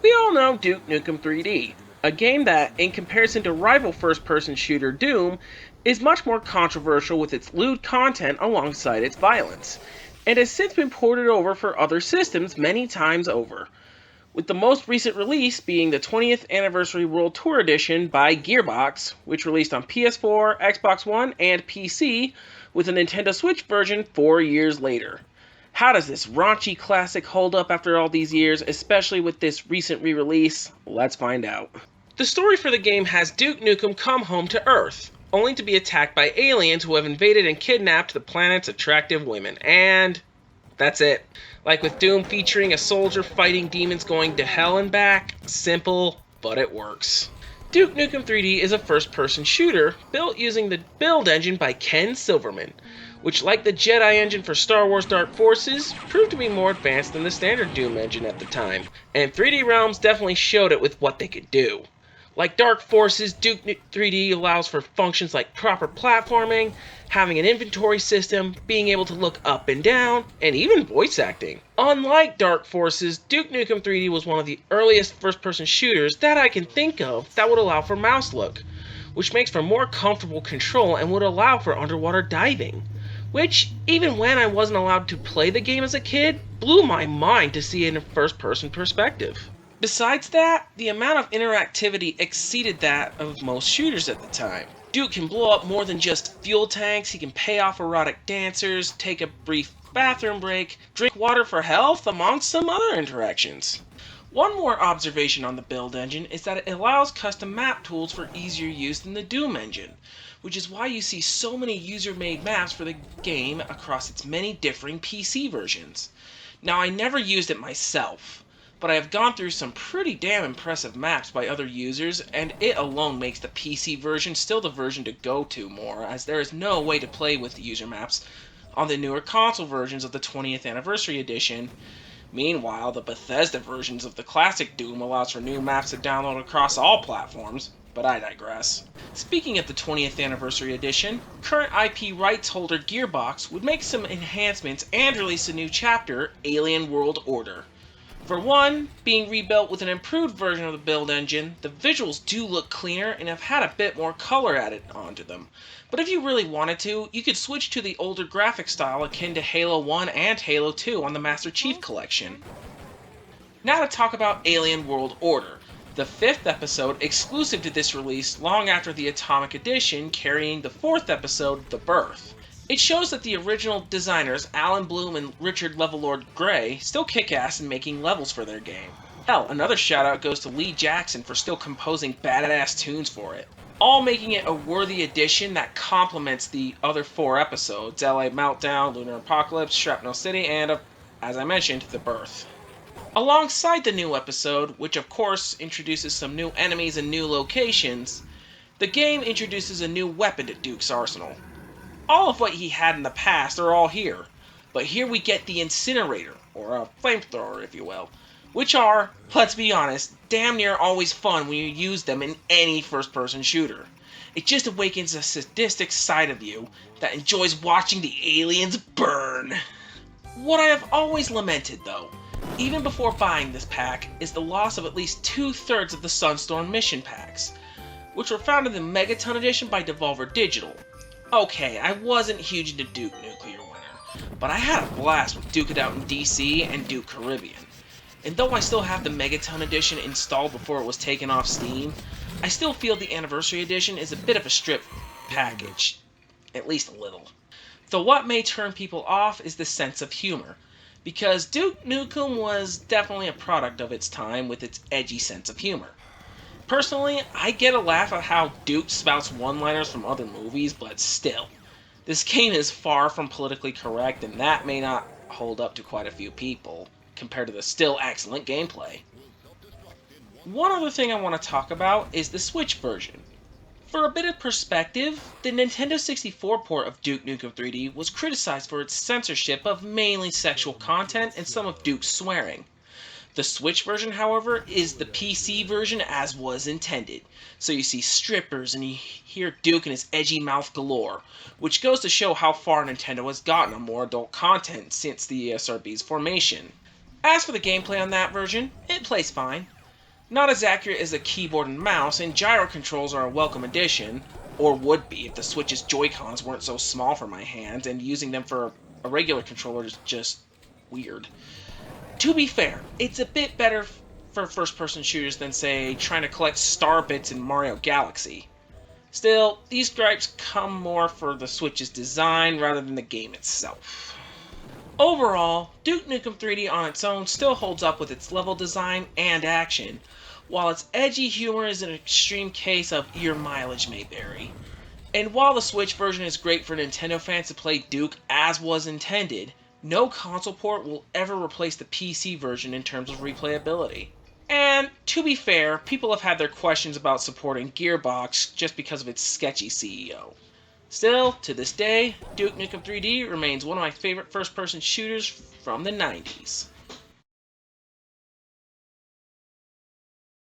We all know Duke Nukem 3D, a game that, in comparison to rival first-person shooter Doom, is much more controversial with its lewd content alongside its violence, and has since been ported over for other systems many times over, with the most recent release being the 20th Anniversary World Tour Edition by Gearbox, which released on PS4, Xbox One, and PC, with a Nintendo Switch version 4 years later. How does this raunchy classic hold up after all these years, especially with this recent re-release? Let's find out. The story for the game has Duke Nukem come home to Earth, only to be attacked by aliens who have invaded and kidnapped the planet's attractive women, and that's it. Like with Doom featuring a soldier fighting demons going to hell and back, simple, but it works. Duke Nukem 3D is a first-person shooter built using the build engine by Ken Silverman, which, like the Jedi engine for Star Wars Dark Forces, proved to be more advanced than the standard Doom engine at the time, and 3D Realms definitely showed it with what they could do. Like Dark Forces, Duke 3D allows for functions like proper platforming, having an inventory system, being able to look up and down, and even voice acting. Unlike Dark Forces, Duke Nukem 3D was one of the earliest first-person shooters that I can think of that would allow for mouse look, which makes for more comfortable control and would allow for underwater diving. Which, even when I wasn't allowed to play the game as a kid, blew my mind to see it in a first-person perspective. Besides that, the amount of interactivity exceeded that of most shooters at the time. Duke can blow up more than just fuel tanks, he can pay off erotic dancers, take a brief bathroom break, drink water for health, amongst some other interactions. One more observation on the build engine is that it allows custom map tools for easier use than the Doom engine, which is why you see so many user-made maps for the game across its many differing PC versions. Now, I never used it myself, but I have gone through some pretty damn impressive maps by other users, and it alone makes the PC version still the version to go to more, as there is no way to play with the user maps on the newer console versions of the 20th Anniversary Edition. Meanwhile, the Bethesda versions of the classic Doom allows for new maps to download across all platforms, but I digress. Speaking of the 20th Anniversary Edition, current IP rights holder Gearbox would make some enhancements and release a new chapter, Alien World Order. For one, being rebuilt with an improved version of the build engine, the visuals do look cleaner and have had a bit more color added onto them. But if you really wanted to, you could switch to the older graphic style akin to Halo 1 and Halo 2 on the Master Chief Collection. Now to talk about Alien World Order, the 5th episode exclusive to this release long after the Atomic Edition, carrying the 4th episode, The Birth. It shows that the original designers, Alan Bloom and Richard Levelord Gray, still kick ass in making levels for their game. Hell, another shout out goes to Lee Jackson for still composing badass tunes for it. All making it a worthy addition that complements the other 4 episodes, LA Meltdown, Lunar Apocalypse, Shrapnel City, and, as I mentioned, The Birth. Alongside the new episode, which of course introduces some new enemies and new locations, the game introduces a new weapon to Duke's arsenal. All of what he had in the past are all here, but here we get the incinerator, or a flamethrower if you will, which are, let's be honest, damn near always fun when you use them in any first-person shooter. It just awakens a sadistic side of you that enjoys watching the aliens burn. What I have always lamented though, even before buying this pack, is the loss of at least 2/3 of the Sunstorm mission packs, which were found in the Megaton edition by Devolver Digital. Okay, I wasn't huge into Duke Nuclear Winter, but I had a blast with Duke It Out in DC and Duke Caribbean. And though I still have the Megaton edition installed before it was taken off Steam, I still feel the Anniversary edition is a bit of a strip package. At least a little. Though what may turn people off is the sense of humor, because Duke Nukem was definitely a product of its time with its edgy sense of humor. Personally, I get a laugh at how Duke spouts one-liners from other movies, but still. This game is far from politically correct, and that may not hold up to quite a few people, compared to the still excellent gameplay. One other thing I want to talk about is the Switch version. For a bit of perspective, the Nintendo 64 port of Duke Nukem 3D was criticized for its censorship of mainly sexual content and some of Duke's swearing. The Switch version, however, is the PC version as was intended. So you see strippers and you hear Duke and his edgy mouth galore, which goes to show how far Nintendo has gotten on more adult content since the ESRB's formation. As for the gameplay on that version, it plays fine. Not as accurate as the keyboard and mouse, and gyro controls are a welcome addition, or would be if the Switch's Joy-Cons weren't so small for my hands, and using them for a regular controller is just weird. To be fair, it's a bit better for first-person shooters than, say, trying to collect star bits in Mario Galaxy. Still, these gripes come more for the Switch's design rather than the game itself. Overall, Duke Nukem 3D on its own still holds up with its level design and action, while its edgy humor is an extreme case of your mileage may vary. And while the Switch version is great for Nintendo fans to play Duke as was intended, no console port will ever replace the PC version in terms of replayability. And to be fair, people have had their questions about supporting Gearbox just because of its sketchy CEO. Still, to this day, Duke Nukem 3D remains one of my favorite first-person shooters from the 90s.